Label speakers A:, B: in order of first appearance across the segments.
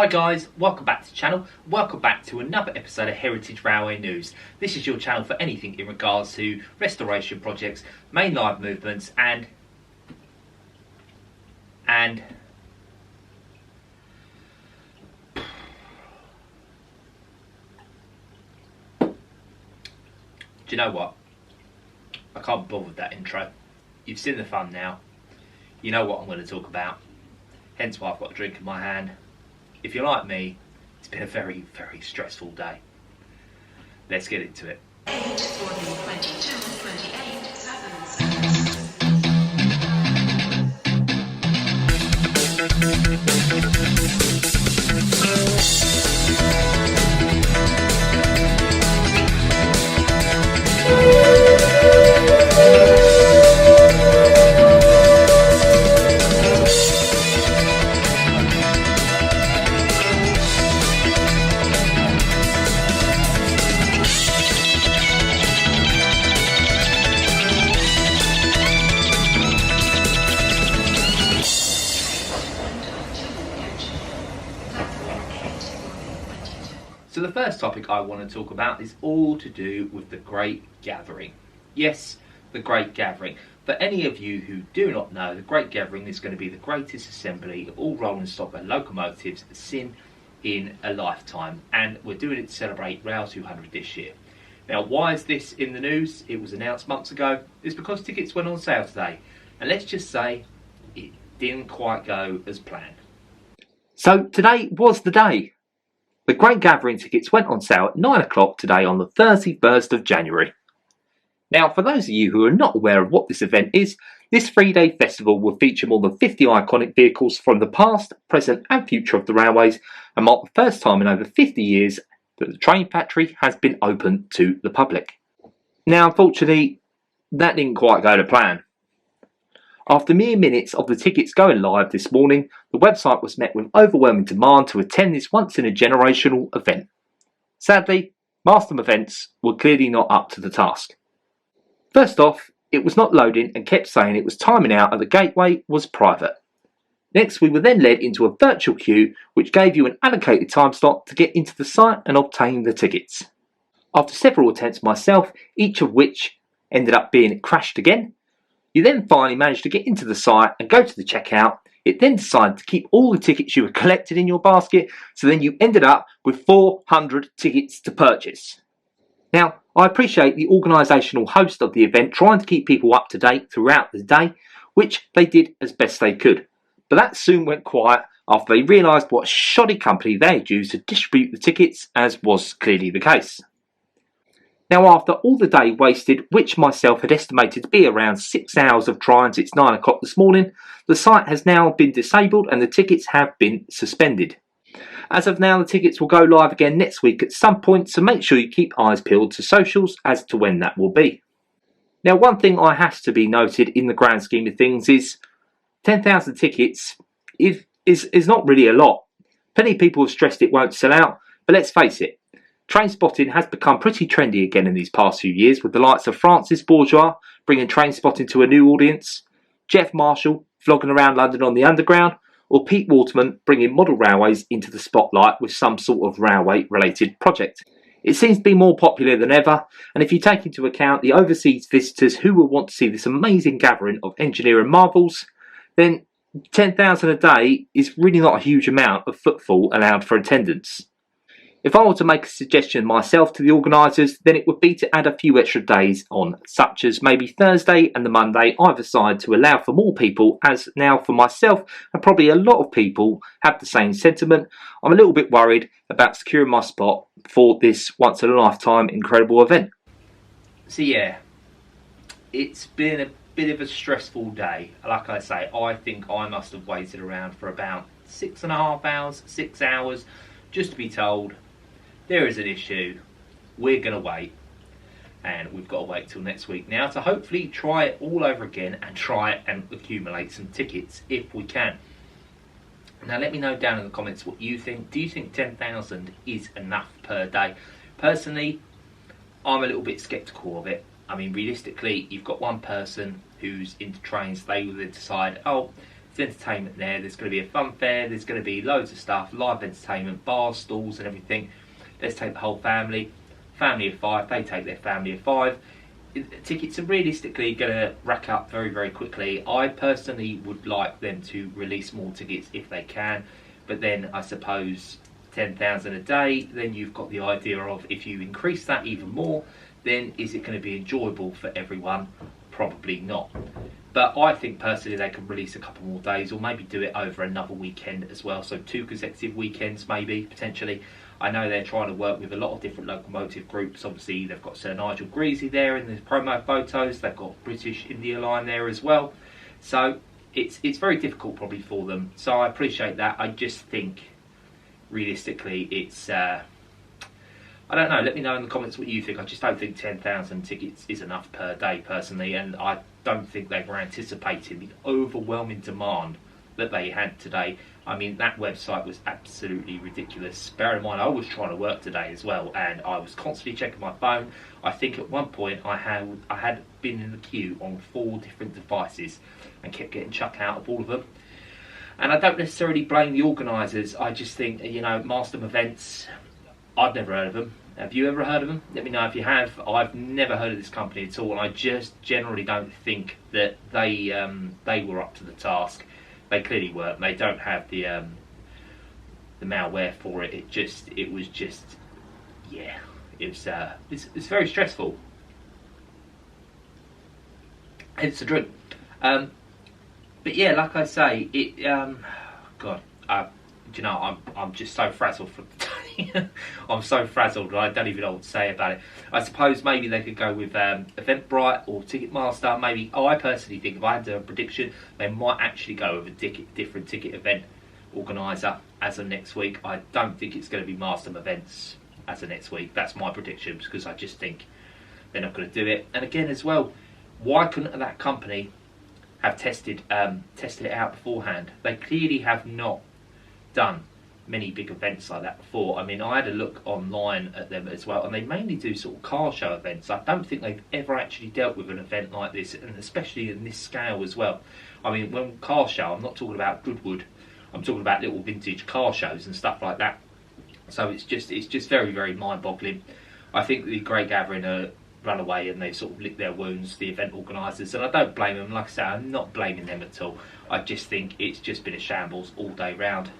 A: Hi guys, welcome back to the channel. Welcome back to another episode of Heritage Railway News. This is your channel for anything in regards to restoration projects, mainline movements and do you know what? I can't bother with that intro. You've seen the fun now. You know what I'm going to talk about. Hence why I've got a drink in my hand. If you're like me, it's been a very, very stressful day. Let's get into it. So the first topic I want to talk about is all to do with the Great Gathering. Yes, the Great Gathering. For any of you who do not know, the Great Gathering is going to be the greatest assembly of all rolling stock and locomotives seen in a lifetime. And we're doing it to celebrate Rail200 this year. Now, why is this in the news? It was announced months ago. It's because tickets went on sale today. And let's just say, it didn't quite go as planned. So today was the day. The Great Gathering tickets went on sale at 9 o'clock today on the 31st of January. Now, for those of you who are not aware of what this event is, this 3-day festival will feature more than 50 iconic vehicles from the past, present and future of the railways and mark the first time in over 50 years that the train factory has been open to the public. Now, unfortunately, that didn't quite go to plan. After mere minutes of the tickets going live this morning, the website was met with overwhelming demand to attend this once-in-a-generational event. Sadly, Alstom events were clearly not up to the task. First off, it was not loading and kept saying it was timing out and the gateway was private. Next, we were then led into a virtual queue which gave you an allocated time slot to get into the site and obtain the tickets. After several attempts myself, each of which ended up being crashed again, you then finally managed to get into the site and go to the checkout. It then decided to keep all the tickets you had collected in your basket, so then you ended up with 400 tickets to purchase. Now, I appreciate the organisational host of the event trying to keep people up to date throughout the day, which they did as best they could. But that soon went quiet after they realised what a shoddy company they had used to distribute the tickets, as was clearly the case. Now, after all the day wasted, which myself had estimated to be around 6 hours of trying since 9 o'clock this morning, the site has now been disabled and the tickets have been suspended. As of now, the tickets will go live again next week at some point, so make sure you keep eyes peeled to socials as to when that will be. Now, one thing I has to be noted in the grand scheme of things is 10,000 tickets is not really a lot. Plenty of people have stressed it won't sell out, but let's face it, train spotting has become pretty trendy again in these past few years, with the likes of Francis Bourgeois bringing train spotting to a new audience, Jeff Marshall vlogging around London on the Underground, or Pete Waterman bringing model railways into the spotlight with some sort of railway-related project. It seems to be more popular than ever, and if you take into account the overseas visitors who will want to see this amazing gathering of engineering marvels, then 10,000 a day is really not a huge amount of footfall allowed for attendance. If I were to make a suggestion myself to the organisers, then it would be to add a few extra days on, such as maybe Thursday and the Monday either side, to allow for more people, as now for myself and probably a lot of people have the same sentiment. I'm a little bit worried about securing my spot for this once in a lifetime incredible event. So yeah, it's been a bit of a stressful day. Like I say, I think I must have waited around for about 6.5 hours, 6 hours, just to be told there is an issue, we're going to wait, and we've got to wait till next week now to hopefully try it all over again and try and accumulate some tickets if we can. Now let me know down in the comments what you think. Do you think 10,000 is enough per day? Personally, I'm a little bit sceptical of it. I mean, realistically, you've got one person who's into trains, they will decide, oh, entertainment there. There's going to be a fun fair. There's going to be loads of stuff, live entertainment, bars, stalls and everything. Let's take the whole family. Family of 5, they take their family of 5. Tickets are realistically going to rack up very, very quickly. I personally would like them to release more tickets if they can, but then I suppose 10,000 a day, then you've got the idea of, if you increase that even more, then is it going to be enjoyable for everyone? Probably not. But I think personally they can release a couple more days, or maybe do it over another weekend as well, so 2 consecutive weekends maybe, potentially. I know they're trying to work with a lot of different locomotive groups. Obviously they've got Sir Nigel Greasy there in the promo photos, they've got British India Line there as well, so it's very difficult probably for them, so I appreciate that. I just think realistically it's I don't know, let me know in the comments what you think. I just don't think 10,000 tickets is enough per day personally, and I don't think they were anticipating the overwhelming demand that they had today. I mean, that website was absolutely ridiculous. Bear in mind, I was trying to work today as well, and I was constantly checking my phone. I think at one point I had been in the queue on 4 different devices and kept getting chucked out of all of them. And I don't necessarily blame the organisers. I just think, you know, Marston Events, I've never heard of them. Have you ever heard of them? Let me know if you have. I've never heard of this company at all, and I just generally don't think that they were up to the task. They clearly weren't. They don't have the malware for it. It was just, yeah, it's very stressful. It's a drink. But yeah, like I say, God, do you know, I'm just so frazzled from today. I'm so frazzled, I don't even know what to say about it. I suppose maybe they could go with Eventbrite or Ticketmaster. Maybe, I personally think if I had a prediction, they might actually go with a different ticket event organiser as of next week. I don't think it's going to be Marston Events as of next week. That's my prediction, because I just think they're not going to do it. And again as well, why couldn't that company have tested it out beforehand? They clearly have not done many big events like that before. I mean, I had a look online at them as well, and they mainly do sort of car show events. I don't think they've ever actually dealt with an event like this, and especially in this scale as well. I mean, when car show, I'm not talking about Goodwood, I'm talking about little vintage car shows and stuff like that. So it's just very, very mind-boggling. I think the Great Gathering run away and they sort of licked their wounds, the event organisers, and I don't blame them. Like I say, I'm not blaming them at all. I just think it's just been a shambles all day round.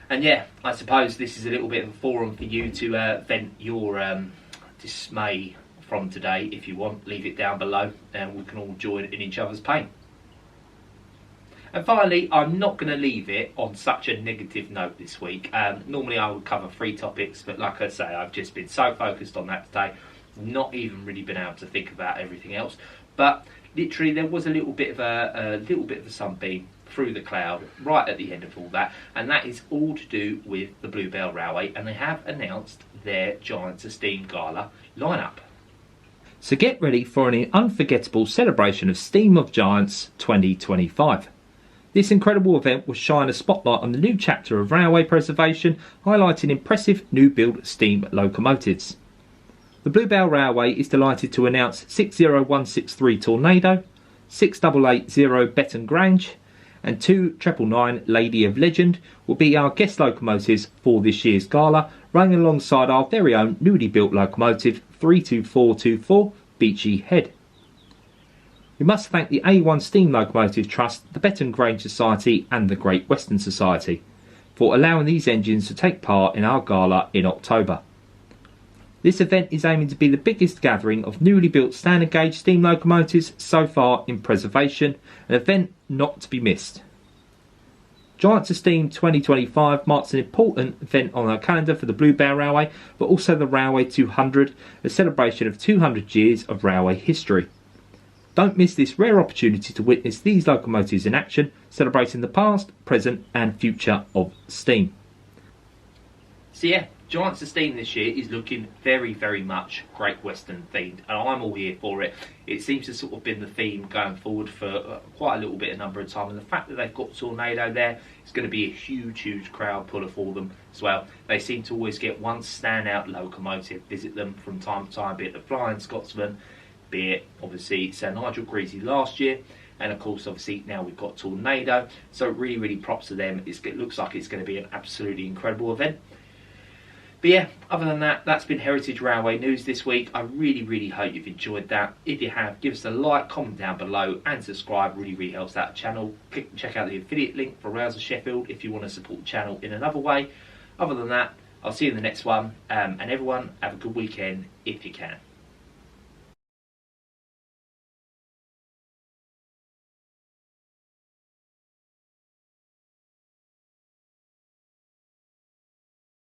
A: And yeah, I suppose this is a little bit of a forum for you to vent your dismay from today. If you want, leave it down below and we can all join in each other's pain. And finally, I'm not going to leave it on such a negative note this week. Normally I would cover 3 topics, but like I say, I've just been so focused on that today, not even really been able to think about everything else. But literally there was a little bit of a sunbeam through the cloud right at the end of all that, and that is all to do with the Bluebell Railway, and they have announced their Giants of Steam Gala lineup. So get ready for an unforgettable celebration of Steam of Giants 2025. This incredible event will shine a spotlight on the new chapter of railway preservation, highlighting impressive new build steam locomotives. The Bluebell Railway is delighted to announce 60163 Tornado, 6880 Betton Grange, and 2999 Lady of Legend will be our guest locomotives for this year's gala, running alongside our very own newly built locomotive 32424 Beachy Head. We must thank the A1 Steam Locomotive Trust, the Betton Grange Society and the Great Western Society for allowing these engines to take part in our gala in October. This event is aiming to be the biggest gathering of newly built standard gauge steam locomotives so far in preservation, an event not to be missed. Giants of Steam 2025 marks an important event on our calendar for the Bluebell Railway, but also the Railway200, a celebration of 200 years of railway history. Don't miss this rare opportunity to witness these locomotives in action, celebrating the past, present and future of steam. So yeah, Giants of Steam this year is looking very, very much Great Western themed, and I'm all here for it. It seems to sort of been the theme going forward for quite a little bit of number of time, and the fact that they've got Tornado there is going to be a huge, huge crowd puller for them as well. They seem to always get one standout locomotive visit them from time to time, be it the Flying Scotsman, be it obviously Sir Nigel Greasy last year, and of course obviously now we've got Tornado, so really props to them. It looks like it's going to be an absolutely incredible event. But yeah, other than that, that's been Heritage Railway news this week. I really hope you've enjoyed that. If you have, give us a like, comment down below, and subscribe. Really helps out the channel. Check out the affiliate link for Rails of Sheffield if you want to support the channel in another way. Other than that, I'll see you in the next one, and everyone have a good weekend if you can.